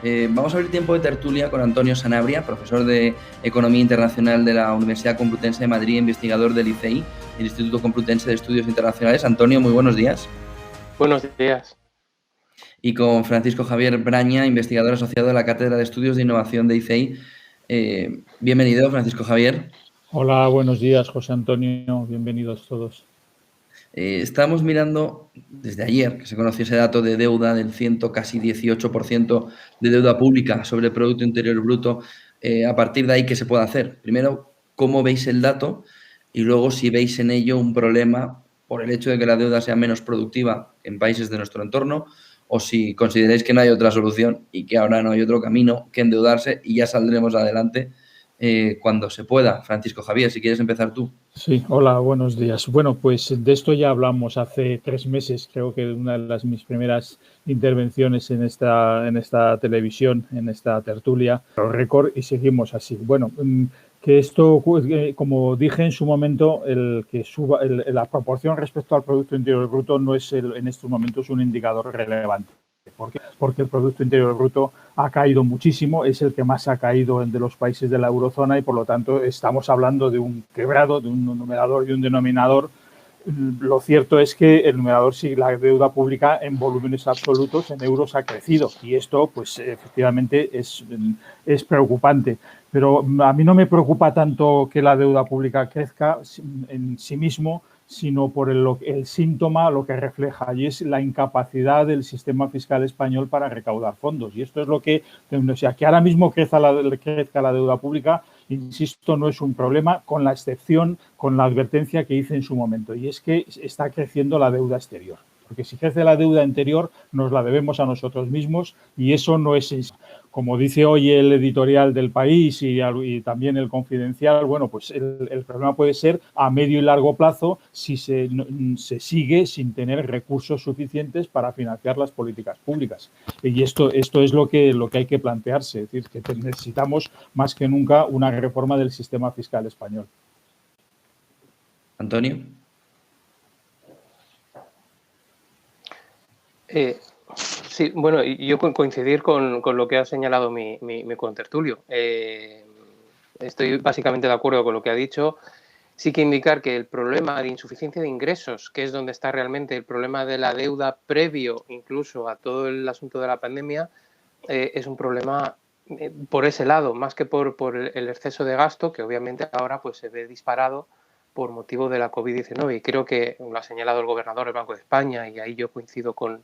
Vamos a abrir tiempo de tertulia con Antonio Sanabria, profesor de Economía Internacional de la Universidad Complutense de Madrid, investigador del ICEI, el Instituto Complutense de Estudios Internacionales. Antonio, muy buenos días. Buenos días. Y con Francisco Javier Braña, investigador asociado de la Cátedra de Estudios de Innovación de ICEI. Bienvenido, Francisco Javier. Hola, buenos días, José Antonio. Bienvenidos todos. Estábamos mirando desde ayer que se conoció ese dato de deuda del casi 18% de deuda pública sobre el Producto Interior Bruto. A partir de ahí, ¿qué se puede hacer? Primero, ¿cómo veis el dato? Y luego, si veis en ello un problema por el hecho de que la deuda sea menos productiva en países de nuestro entorno, o si consideráis que no hay otra solución y que ahora no hay otro camino que endeudarse y ya saldremos adelante cuando se pueda. Francisco Javier, si quieres empezar tú. Sí, hola, buenos días. Bueno, pues de esto ya hablamos hace 3 meses, creo que una de mis primeras intervenciones en esta televisión, en esta tertulia, récord, y seguimos así. Bueno, que esto, como dije en su momento, el que suba la proporción respecto al Producto Interior Bruto no es en estos momentos un indicador relevante. ¿Por qué? Porque el Producto Interior Bruto ha caído muchísimo, es el que más ha caído de los países de la eurozona y por lo tanto estamos hablando de un quebrado, de un numerador y un denominador. Lo cierto es que el numerador, si la deuda pública en volúmenes absolutos, en euros, ha crecido y esto pues efectivamente es preocupante. Pero a mí no me preocupa tanto que la deuda pública crezca en sí mismo, sino por el síntoma, lo que refleja, y es la incapacidad del sistema fiscal español para recaudar fondos. Y esto es lo que, o sea, que ahora mismo crezca la deuda pública, insisto, no es un problema, con la excepción, con la advertencia que hice en su momento, y es que está creciendo la deuda exterior. Porque si crece la deuda interior, nos la debemos a nosotros mismos y eso no es. Como dice hoy el editorial del País y también el Confidencial, bueno, pues el problema puede ser a medio y largo plazo si se sigue sin tener recursos suficientes para financiar las políticas públicas. Y esto es lo que hay que plantearse, es decir, que necesitamos más que nunca una reforma del sistema fiscal español. Antonio. Sí, bueno, y yo coincidir con lo que ha señalado mi contertulio. Estoy básicamente de acuerdo con lo que ha dicho. Sí que indicar que el problema de insuficiencia de ingresos, que es donde está realmente el problema de la deuda previo incluso a todo el asunto de la pandemia, es un problema por ese lado, más que por el exceso de gasto, que obviamente ahora pues se ve disparado por motivo de la COVID-19. Y creo que lo ha señalado el gobernador del Banco de España, y ahí yo coincido con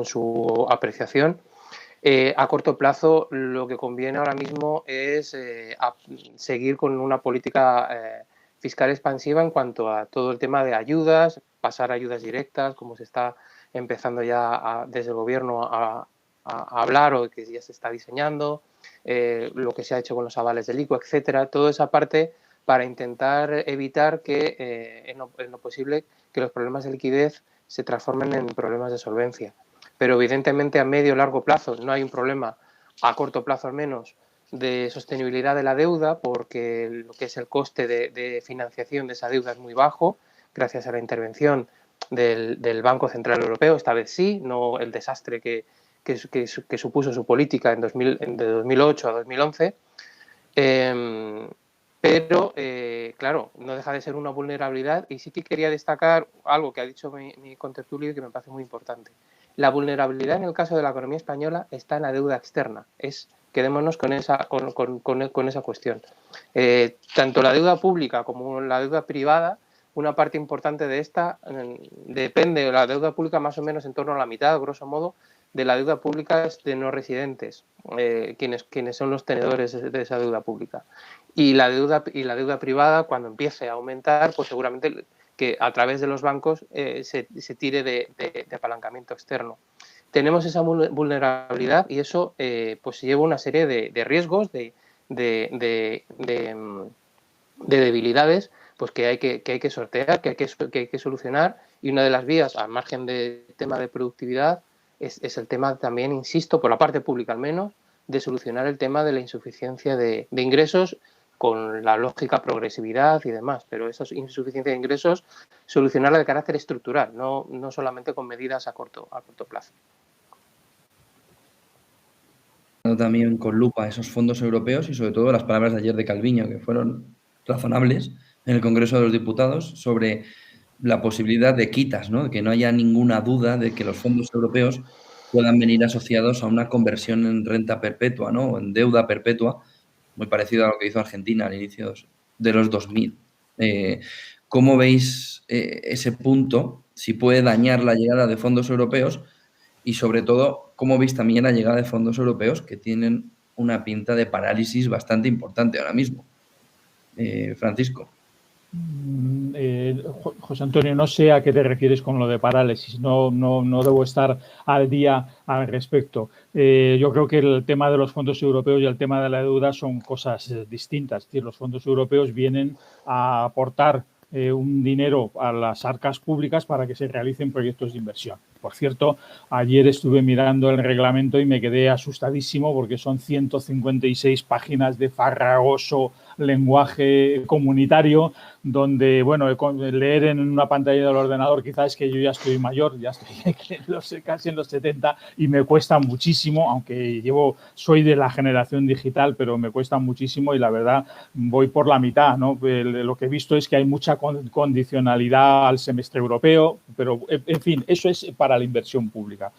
su apreciación. A corto plazo, lo que conviene ahora mismo es seguir con una política fiscal expansiva en cuanto a todo el tema de ayudas, pasar a ayudas directas, como se está empezando ya desde el gobierno a hablar o que ya se está diseñando, lo que se ha hecho con los avales del ICO, etcétera. Toda esa parte para intentar evitar que, en lo posible, que los problemas de liquidez se transformen en problemas de solvencia. Pero evidentemente a medio o largo plazo no hay un problema, a corto plazo al menos, de sostenibilidad de la deuda, porque lo que es el coste de financiación de esa deuda es muy bajo, gracias a la intervención del Banco Central Europeo, esta vez sí, no el desastre que supuso su política de 2008 a 2011. Pero, claro, no deja de ser una vulnerabilidad, y sí que quería destacar algo que ha dicho mi contertulio y que me parece muy importante. La vulnerabilidad en el caso de la economía española está en la deuda externa. Quedémonos con esa cuestión. Tanto la deuda pública como la deuda privada, una parte importante de esta depende de la deuda pública más o menos en torno a la mitad, grosso modo, de la deuda pública de no residentes, quienes son los tenedores de esa deuda pública. Y la deuda privada, cuando empiece a aumentar, pues seguramente que a través de los bancos se tire de apalancamiento externo. Tenemos esa vulnerabilidad y eso pues lleva una serie de riesgos, de debilidades, pues que hay que sortear, que hay que solucionar, y una de las vías, al margen del tema de productividad, es el tema también, insisto, por la parte pública al menos, de solucionar el tema de la insuficiencia de ingresos con la lógica progresividad y demás, pero esa insuficiencia de ingresos, solucionarla de carácter estructural, no solamente con medidas a corto plazo. también con lupa esos fondos europeos y sobre todo las palabras de ayer de Calviño, que fueron razonables en el Congreso de los Diputados sobre la posibilidad de quitas, ¿no? De que no haya ninguna duda de que los fondos europeos puedan venir asociados a una conversión en renta perpetua, ¿no? O en deuda perpetua, muy parecido a lo que hizo Argentina al inicio de los 2000. ¿Cómo veis ese punto? Si puede dañar la llegada de fondos europeos y, sobre todo, ¿cómo veis también la llegada de fondos europeos que tienen una pinta de parálisis bastante importante ahora mismo? Francisco. José Antonio, no sé a qué te refieres con lo de parálisis, no debo estar al día al respecto. Yo creo que el tema de los fondos europeos y el tema de la deuda son cosas distintas. Es decir, los fondos europeos vienen a aportar un dinero a las arcas públicas para que se realicen proyectos de inversión. Por cierto, ayer estuve mirando el reglamento y me quedé asustadísimo porque son 156 páginas de farragoso lenguaje comunitario donde, bueno, leer en una pantalla del ordenador quizás es que yo ya estoy mayor, ya estoy casi en los 70 y me cuesta muchísimo, aunque soy de la generación digital, pero me cuesta muchísimo y la verdad voy por la mitad, ¿no? Lo que he visto es que hay mucha condicionalidad al semestre europeo, pero en fin, eso es para la inversión pública.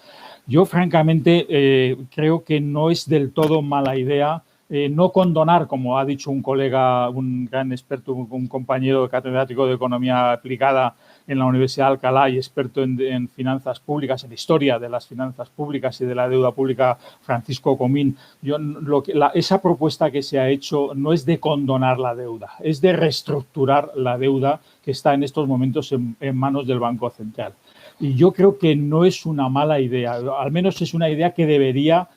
Yo francamente creo que no es del todo mala idea no condonar, como ha dicho un colega, un gran experto, un compañero catedrático de Economía Aplicada en la Universidad de Alcalá y experto en finanzas públicas, en historia de las finanzas públicas y de la deuda pública, Francisco Comín. Esa propuesta que se ha hecho no es de condonar la deuda, es de reestructurar la deuda que está en estos momentos en manos del Banco Central. Y yo creo que no es una mala idea, al menos es una idea que debería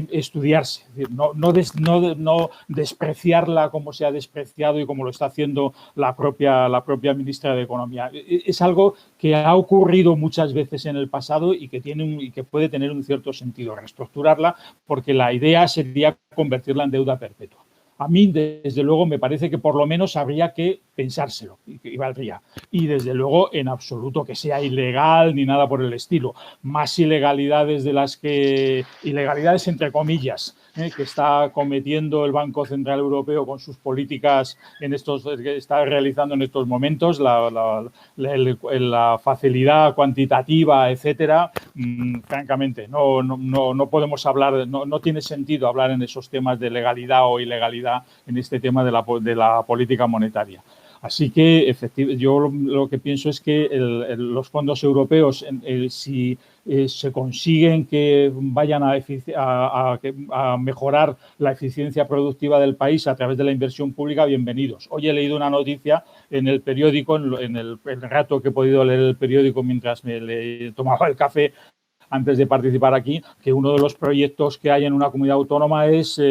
estudiarse, es decir, no despreciarla como se ha despreciado y como lo está haciendo la propia ministra de Economía. Es algo que ha ocurrido muchas veces en el pasado y que puede tener un cierto sentido reestructurarla, porque la idea sería convertirla en deuda perpetua. A mí, desde luego, me parece que por lo menos habría que pensárselo y valdría. Y, desde luego, en absoluto que sea ilegal ni nada por el estilo. Más ilegalidades ilegalidades entre comillas, que está cometiendo el Banco Central Europeo con sus políticas que está realizando en estos momentos, la facilidad cuantitativa, etcétera. Francamente, no podemos hablar, no tiene sentido hablar en esos temas de legalidad o ilegalidad en este tema de la política monetaria. Así que, efectivamente, yo lo que pienso es que los fondos europeos, si se consiguen que vayan a mejorar la eficiencia productiva del país a través de la inversión pública, bienvenidos. Hoy he leído una noticia en el periódico, en el rato que he podido leer el periódico mientras me tomaba el café, antes de participar aquí, que uno de los proyectos que hay en una comunidad autónoma es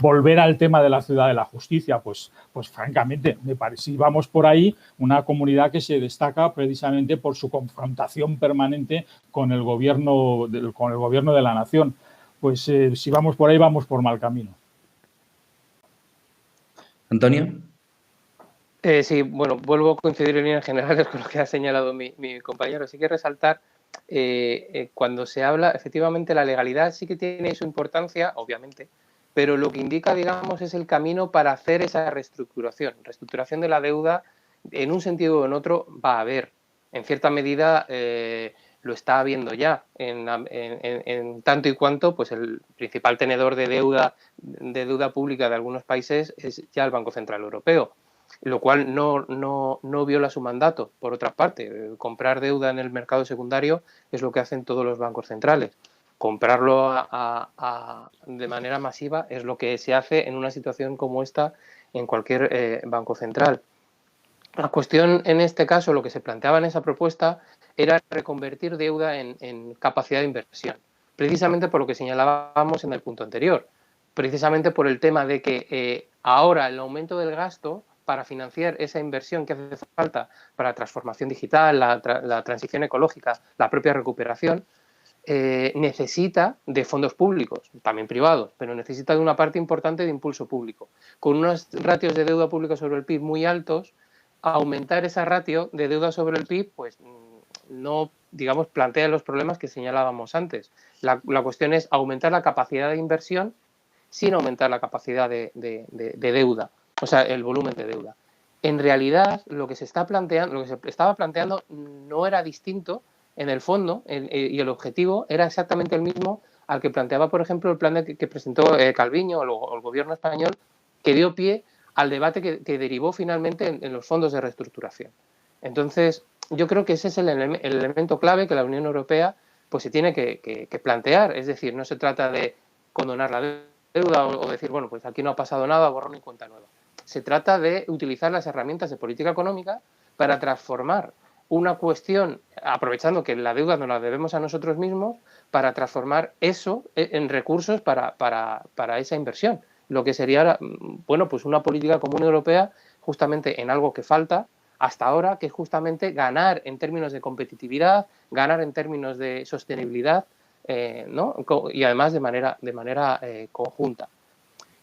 volver al tema de la ciudad de la justicia. Pues francamente, me parece, si vamos por ahí, una comunidad que se destaca precisamente por su confrontación permanente con el gobierno de la nación. Pues si vamos por ahí, vamos por mal camino. Antonio. Sí, bueno, vuelvo a coincidir en líneas generales con lo que ha señalado mi compañero. Sí que resaltar, cuando se habla, efectivamente, la legalidad sí que tiene su importancia, obviamente, pero lo que indica, digamos, es el camino para hacer esa reestructuración. Reestructuración de la deuda, en un sentido o en otro, va a haber. En cierta medida, lo está habiendo ya, en tanto y cuanto pues el principal tenedor de deuda pública de algunos países es ya el Banco Central Europeo, lo cual no viola su mandato. Por otra parte, comprar deuda en el mercado secundario es lo que hacen todos los bancos centrales. Comprarlo de manera masiva es lo que se hace en una situación como esta en cualquier banco central. La cuestión en este caso, lo que se planteaba en esa propuesta, era reconvertir deuda en capacidad de inversión, precisamente por lo que señalábamos en el punto anterior, precisamente por el tema de que ahora el aumento del gasto para financiar esa inversión que hace falta para la transformación digital, la transición ecológica, la propia recuperación, necesita de fondos públicos, también privados, pero necesita de una parte importante de impulso público. Con unos ratios de deuda pública sobre el PIB muy altos, aumentar esa ratio de deuda sobre el PIB, pues no, digamos, plantea los problemas que señalábamos antes. La cuestión es aumentar la capacidad de inversión sin aumentar la capacidad de deuda, o sea, el volumen de deuda. En realidad, lo que se estaba planteando no era distinto en el fondo, y el objetivo era exactamente el mismo al que planteaba, por ejemplo, el plan que presentó Calviño o el gobierno español, que dio pie al debate que derivó finalmente en los fondos de reestructuración. Entonces, yo creo que ese es el elemento clave que la Unión Europea pues se tiene que plantear. Es decir, no se trata de condonar la deuda o decir, bueno, pues aquí no ha pasado nada, borrón y cuenta nueva. Se trata de utilizar las herramientas de política económica para transformar una cuestión, aprovechando que la deuda nos la debemos a nosotros mismos, para transformar eso en recursos para esa inversión. Lo que sería, bueno, pues una política común europea justamente en algo que falta hasta ahora, que es justamente ganar en términos de competitividad, ganar en términos de sostenibilidad, ¿no? Y además de manera conjunta.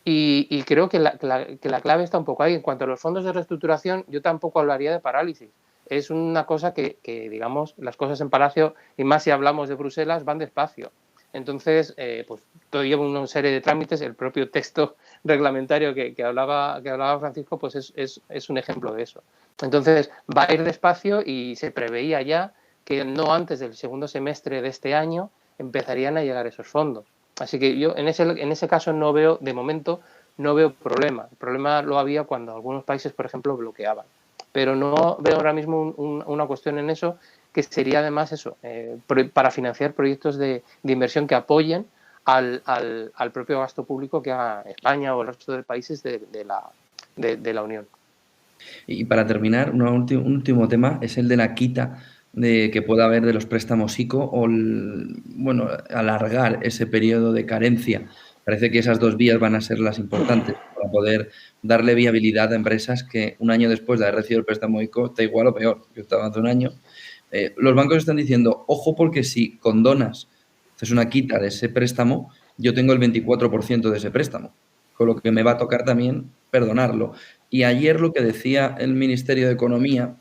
Y creo que la clave está un poco ahí. En cuanto a los fondos de reestructuración, yo tampoco hablaría de parálisis. Es una cosa que digamos, las cosas en Palacio, y más si hablamos de Bruselas, van despacio. Entonces, pues todo lleva una serie de trámites. El propio texto reglamentario que hablaba Francisco, pues es un ejemplo de eso. Entonces, va a ir despacio y se preveía ya que no antes del segundo semestre de este año empezarían a llegar esos fondos. Así que yo en ese caso no veo, de momento, no veo problema. El problema lo había cuando algunos países, por ejemplo, bloqueaban. Pero no veo ahora mismo una cuestión en eso, que sería además eso, para financiar proyectos de inversión que apoyen al propio gasto público que haga España o el resto de países de la Unión. Y para terminar, un último tema es el de la quita que pueda haber de los préstamos ICO o, bueno, alargar ese periodo de carencia. Parece que esas dos vías van a ser las importantes para poder darle viabilidad a empresas que un año después de haber recibido el préstamo ICO está igual o peor. Yo estaba hace un año. Los bancos están diciendo, ojo, porque si condonas, haces una quita de ese préstamo, yo tengo el 24% de ese préstamo, con lo que me va a tocar también perdonarlo. Y ayer lo que decía el Ministerio de Economía,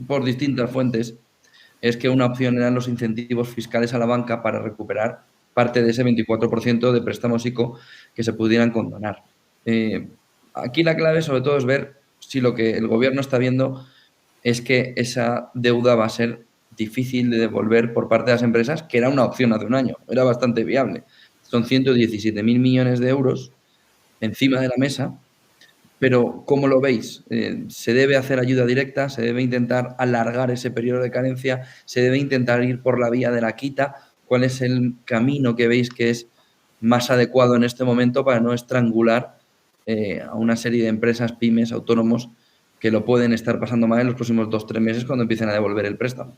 por distintas fuentes, es que una opción eran los incentivos fiscales a la banca para recuperar parte de ese 24% de préstamos ICO que se pudieran condonar. Aquí la clave, sobre todo, es ver si lo que el gobierno está viendo es que esa deuda va a ser difícil de devolver por parte de las empresas, que era una opción hace un año, era bastante viable. Son 117.000 millones de euros encima de la mesa. Pero, ¿cómo lo veis? ¿Se debe hacer ayuda directa? ¿Se debe intentar alargar ese periodo de carencia? ¿Se debe intentar ir por la vía de la quita? ¿Cuál es el camino que veis que es más adecuado en este momento para no estrangular a una serie de empresas, pymes, autónomos que lo pueden estar pasando mal en los próximos 2 o 3 meses cuando empiecen a devolver el préstamo?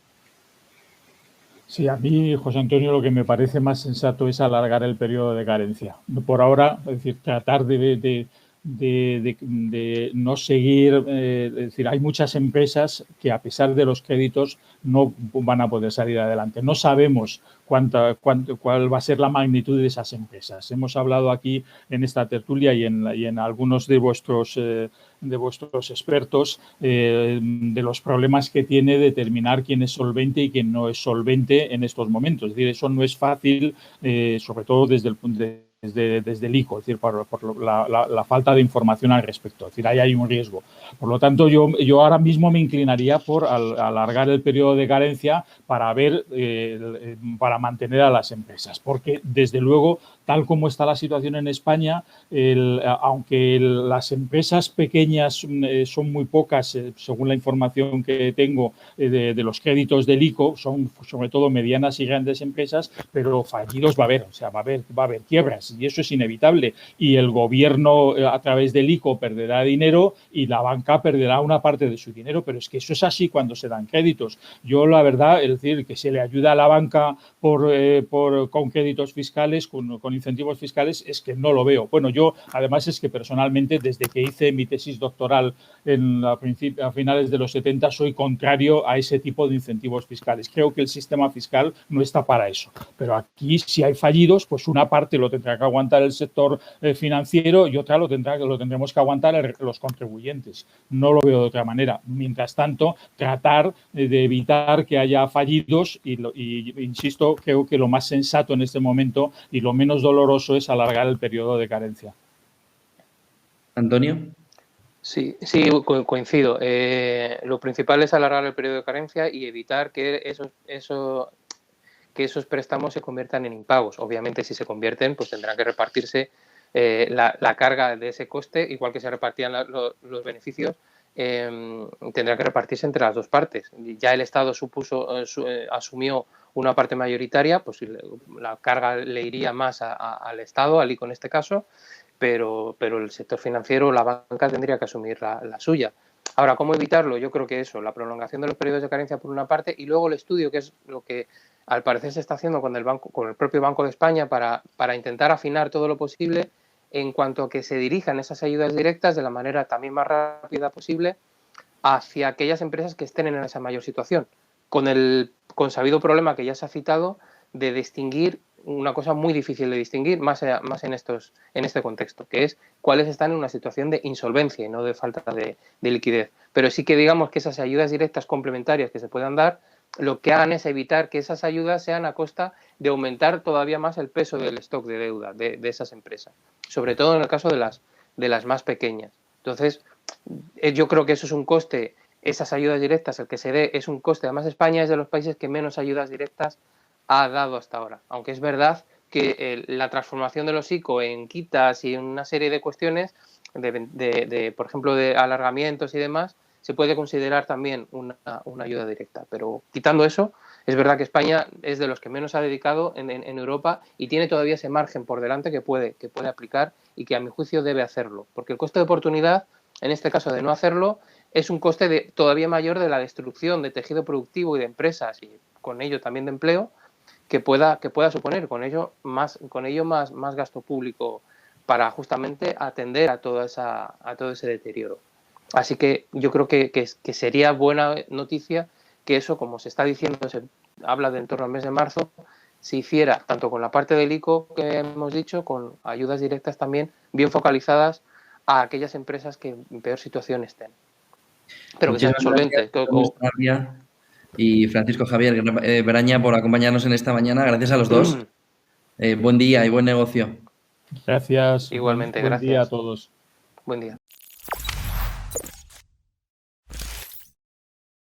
Sí, a mí, José Antonio, lo que me parece más sensato es alargar el periodo de carencia. Por ahora, es decir, tratar de no seguir, es decir, hay muchas empresas que a pesar de los créditos no van a poder salir adelante. No sabemos cuál va a ser la magnitud de esas empresas. Hemos hablado aquí en esta tertulia y en algunos de vuestros expertos de los problemas que tiene determinar quién es solvente y quién no es solvente en estos momentos. Es decir, eso no es fácil, sobre todo desde el punto desde el ICO, es decir, por la falta de información al respecto. Es decir, ahí hay un riesgo. Por lo tanto, yo ahora mismo me inclinaría por alargar el periodo de carencia para para mantener a las empresas. Porque, desde luego, tal como está la situación en España, aunque las empresas pequeñas son muy pocas, según la información que tengo de los créditos del ICO, son sobre todo medianas y grandes empresas, pero fallidos va a haber, o sea, va a haber quiebras, y eso es inevitable. Y el gobierno, a través del ICO, perderá dinero y la banca perderá una parte de su dinero, pero es que eso es así cuando se dan créditos. Yo, la verdad, es decir, que se le ayuda a la banca con créditos fiscales, con incentivos fiscales, es que no lo veo. Bueno, yo además es que personalmente desde que hice mi tesis doctoral a finales de los 70 soy contrario a ese tipo de incentivos fiscales. Creo que el sistema fiscal no está para eso. Pero aquí, si hay fallidos, pues una parte lo tendrá tendrá que aguantar el sector financiero y otra lo tendremos que aguantar los contribuyentes. No lo veo de otra manera. Mientras tanto, tratar de evitar que haya fallidos y insisto, creo que lo más sensato en este momento y lo menos doloroso es alargar el periodo de carencia. Antonio. Sí, coincido. Lo principal es alargar el periodo de carencia y evitar que esos préstamos se conviertan en impagos. Obviamente, si se convierten, pues tendrán que repartirse la carga de ese coste, igual que se repartían los beneficios, tendrá que repartirse entre las dos partes. Ya el Estado asumió una parte mayoritaria, pues la carga le iría más al Estado, al ICO en este caso, pero el sector financiero, la banca, tendría que asumir la suya. Ahora, ¿cómo evitarlo? Yo creo que eso, la prolongación de los periodos de carencia por una parte y luego el estudio, que es lo que al parecer se está haciendo con el propio Banco de España para intentar afinar todo lo posible en cuanto a que se dirijan esas ayudas directas de la manera también más rápida posible hacia aquellas empresas que estén en esa mayor situación, con el consabido problema que ya se ha citado de distinguir una cosa muy difícil de distinguir, más en este contexto, que es cuáles están en una situación de insolvencia y no de falta de liquidez. Pero sí que digamos que esas ayudas directas complementarias que se puedan dar, lo que hagan es evitar que esas ayudas sean a costa de aumentar todavía más el peso del stock de deuda de esas empresas, sobre todo en el caso de las más pequeñas. Entonces, yo creo que eso es un coste, esas ayudas directas, el que se dé es un coste. Además, España es de los países que menos ayudas directas ha dado hasta ahora, aunque es verdad que la transformación de los ICO en quitas y en una serie de cuestiones, por ejemplo, de alargamientos y demás, se puede considerar también una ayuda directa. Pero quitando eso, es verdad que España es de los que menos ha dedicado en Europa y tiene todavía ese margen por delante que puede aplicar y que a mi juicio debe hacerlo, porque el coste de oportunidad, en este caso de no hacerlo, es un coste todavía mayor de la destrucción de tejido productivo y de empresas y con ello también de empleo que pueda suponer, con ello más gasto público para justamente atender a todo ese deterioro. Así que yo creo que sería buena noticia que eso, como se está diciendo, se habla de en torno al mes de marzo, se hiciera tanto con la parte del ICO que hemos dicho, con ayudas directas también bien focalizadas a aquellas empresas que en peor situación estén. Pero que sean solventes. Y Francisco Javier Braña por acompañarnos en esta mañana. Gracias a los dos. Buen día y buen negocio. Gracias. Igualmente, buen gracias. día a todos. Buen día.